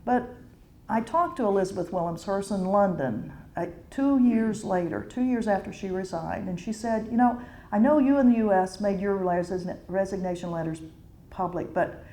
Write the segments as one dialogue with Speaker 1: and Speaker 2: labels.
Speaker 1: But I talked to Elizabeth Williamshurst in London 2 years later, 2 years after she resigned, and she said, you know, I know you in the U.S. made your resignation letters public, but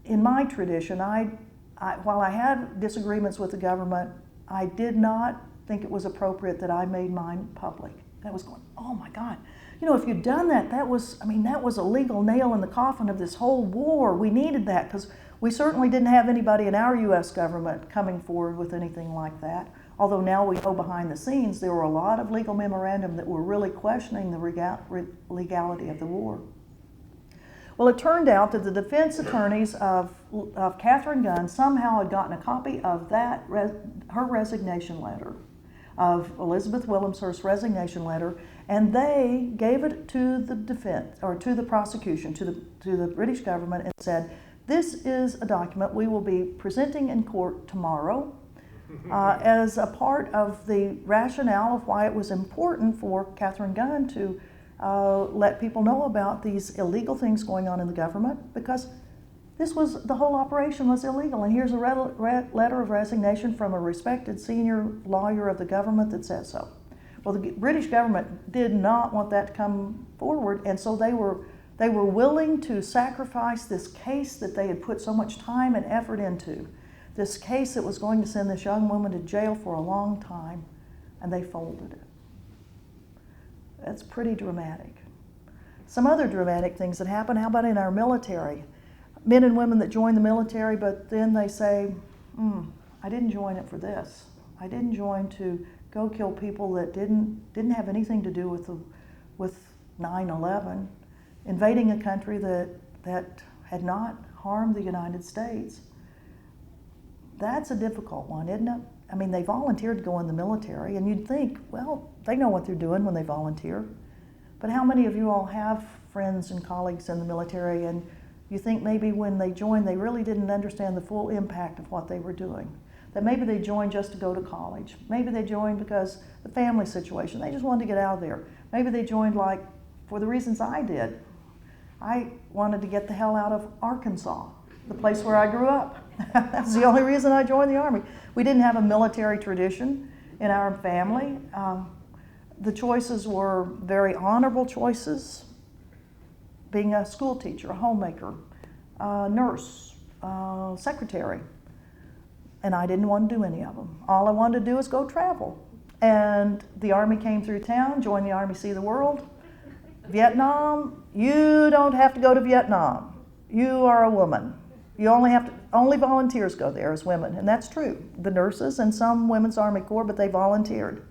Speaker 1: in my tradition, while I had disagreements with the government, I did not think it was appropriate that I made mine public. And I was going, oh my God. You know, if you'd done that, that was a legal nail in the coffin of this whole war. We needed that because we certainly didn't have anybody in our U.S. government coming forward with anything like that. Although now we know behind the scenes there were a lot of legal memorandum that were really questioning the legality of the war. Well, it turned out that the defense attorneys of Katharine Gun somehow had gotten a copy of her resignation letter, of Elizabeth Williamshurst's resignation letter, and they gave it to the defense, or to the prosecution, to the British government, and said, this is a document we will be presenting in court tomorrow as a part of the rationale of why it was important for Katharine Gun to let people know about these illegal things going on in the government, because the whole operation was illegal. And here's a letter of resignation from a respected senior lawyer of the government that says so. Well, the British government did not want that to come forward, and so they were willing to sacrifice this case that they had put so much time and effort into, this case that was going to send this young woman to jail for a long time, and they folded it. That's pretty dramatic. Some other dramatic things that happen, how about in our military? Men and women that join the military, but then they say, I didn't join it for this. I didn't join to go kill people that didn't have anything to do with 9/11, invading a country that had not harmed the United States. That's a difficult one, isn't it? I mean, they volunteered to go in the military, and you'd think, well, they know what they're doing when they volunteer. But how many of you all have friends and colleagues in the military, and you think maybe when they joined, they really didn't understand the full impact of what they were doing? That maybe they joined just to go to college. Maybe they joined because the family situation, they just wanted to get out of there. Maybe they joined like for the reasons I did. I wanted to get the hell out of Arkansas, the place where I grew up. That's the only reason I joined the Army. We didn't have a military tradition in our family. The choices were very honorable choices, being a school teacher, a homemaker, a nurse, secretary. And I didn't want to do any of them. All I wanted to do was go travel. And the Army came through town, joined the Army, see the world. Vietnam, you don't have to go to Vietnam. You are a woman. You only volunteers go there as women, and that's true. The nurses and some Women's Army Corps, but they volunteered.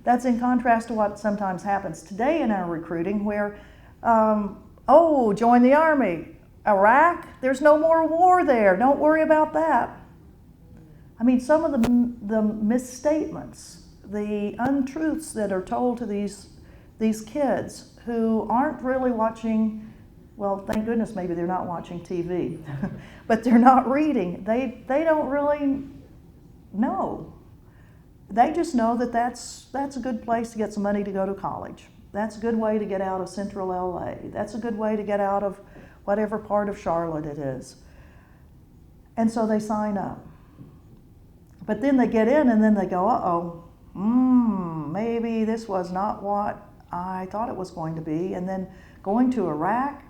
Speaker 1: That's in contrast to what sometimes happens today in our recruiting, where, join the Army. Iraq, there's no more war there. Don't worry about that. I mean, some of the misstatements, the untruths that are told to these kids who aren't really watching. Well, thank goodness maybe they're not watching TV, but they're not reading. They don't really know. They just know that that's a good place to get some money to go to college. That's a good way to get out of central LA. That's a good way to get out of whatever part of Charlotte it is. And so they sign up. But then they get in and then they go, maybe this was not what I thought it was going to be. And then going to Iraq,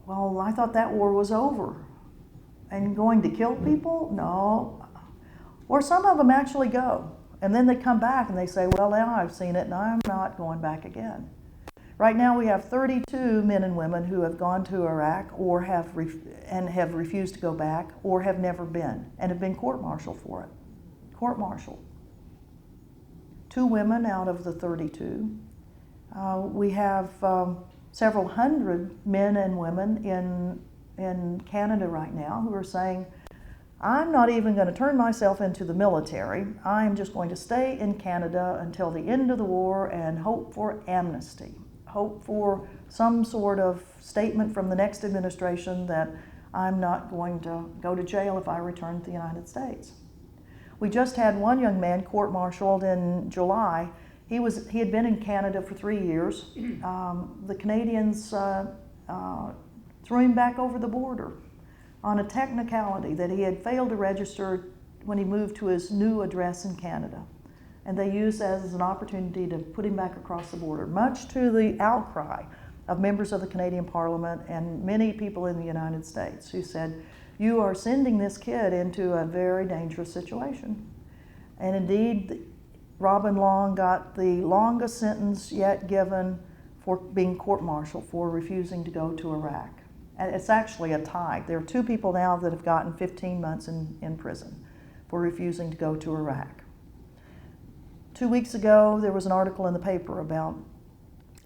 Speaker 1: well, I thought that war was over. And going to kill people? No. Or some of them actually go. And then they come back and they say, well, now I've seen it and I'm not going back again. Right now we have 32 men and women who have gone to Iraq or have refused to go back or have never been and have been court-martialed for it. Court-martialed. 2 women out of the 32. We have several hundred men and women in Canada right now who are saying, I'm not even going to turn myself into the military. I'm just going to stay in Canada until the end of the war and hope for amnesty. Hope for some sort of statement from the next administration that I'm not going to go to jail if I return to the United States. We just had one young man court-martialed in July. He had been in Canada for 3 years. The Canadians threw him back over the border. on a technicality that he had failed to register when he moved to his new address in Canada. And they used that as an opportunity to put him back across the border, much to the outcry of members of the Canadian Parliament and many people in the United States who said, you are sending this kid into a very dangerous situation. And indeed, Robin Long got the longest sentence yet given for being court-martialed for refusing to go to Iraq. And it's actually a tie. There are 2 people now that have gotten 15 months in prison for refusing to go to Iraq. 2 weeks ago, there was an article in the paper about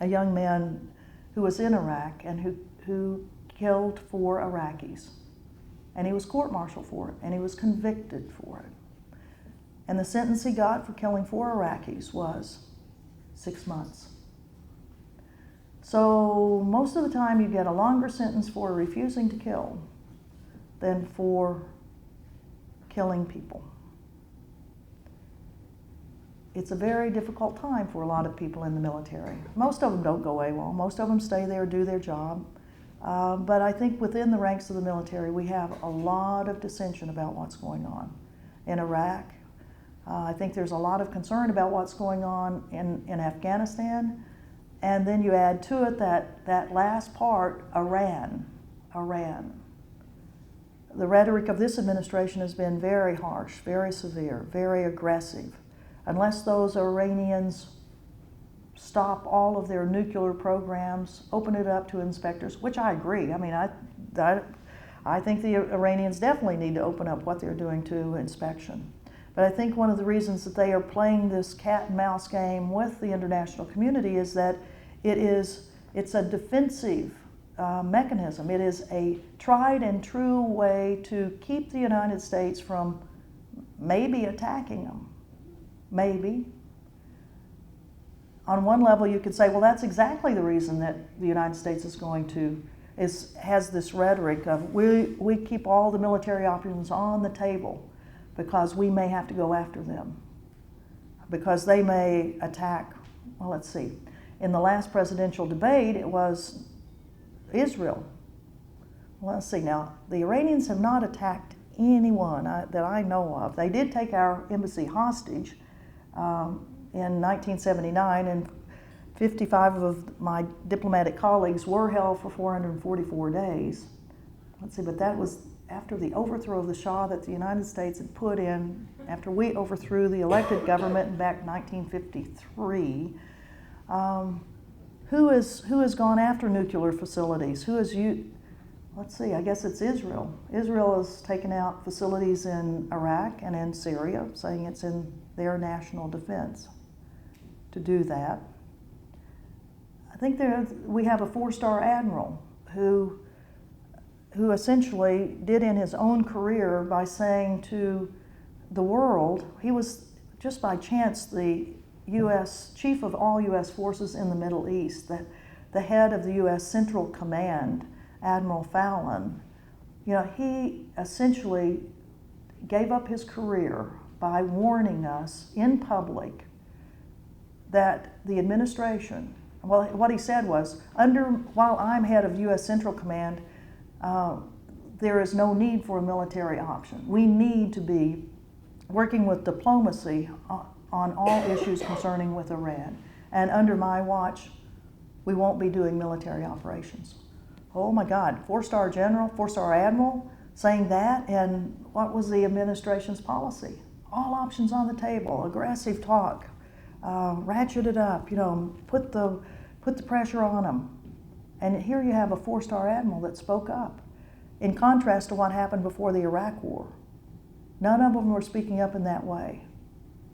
Speaker 1: a young man who was in Iraq and who killed 4 Iraqis. And he was court-martialed for it, and he was convicted for it. And the sentence he got for killing 4 Iraqis was 6 months. So most of the time you get a longer sentence for refusing to kill than for killing people. It's a very difficult time for a lot of people in the military. Most of them don't go AWOL. Most of them stay there, do their job. But I think within the ranks of the military, we have a lot of dissension about what's going on in Iraq. I think there's a lot of concern about what's going on in Afghanistan. And then you add to it that last part, Iran. The rhetoric of this administration has been very harsh, very severe, very aggressive. Unless those Iranians stop all of their nuclear programs, open it up to inspectors, which I agree. I mean, I think the Iranians definitely need to open up what they're doing to inspection. But I think one of the reasons that they are playing this cat and mouse game with the international community is that it's a defensive mechanism. It is a tried and true way to keep the United States from maybe attacking them. Maybe. On one level, you could say, well, that's exactly the reason that the United States has this rhetoric of we keep all the military options on the table because we may have to go after them, because they may attack. Well, let's see. In the last presidential debate, it was Israel. Well, let's see. Now, the Iranians have not attacked anyone that I know of. They did take our embassy hostage in 1979, and 55 of my diplomatic colleagues were held for 444 days. Let's see, but that was after the overthrow of the Shah that the United States had put in, after we overthrew the elected government back in 1953. Who has gone after nuclear facilities? Let's see, I guess it's Israel. Israel has taken out facilities in Iraq and in Syria, saying it's in their national defense to do that. I think we have a 4-star admiral who essentially did in his own career by saying to the world, he was just by chance the U.S. chief of all U.S. forces in the Middle East, the head of the U.S. Central Command, Admiral Fallon. He essentially gave up his career by warning us in public that the administration, well, what he said was, while I'm head of U.S. Central Command, there is no need for a military option. We need to be working with diplomacy on all issues concerning with Iran. And under my watch, we won't be doing military operations. Oh my God, 4-star general, 4-star admiral saying that, and what was the administration's policy? All options on the table, aggressive talk, ratchet it up, put the pressure on them. And here you have a 4-star admiral that spoke up, in contrast to what happened before the Iraq War. None of them were speaking up in that way.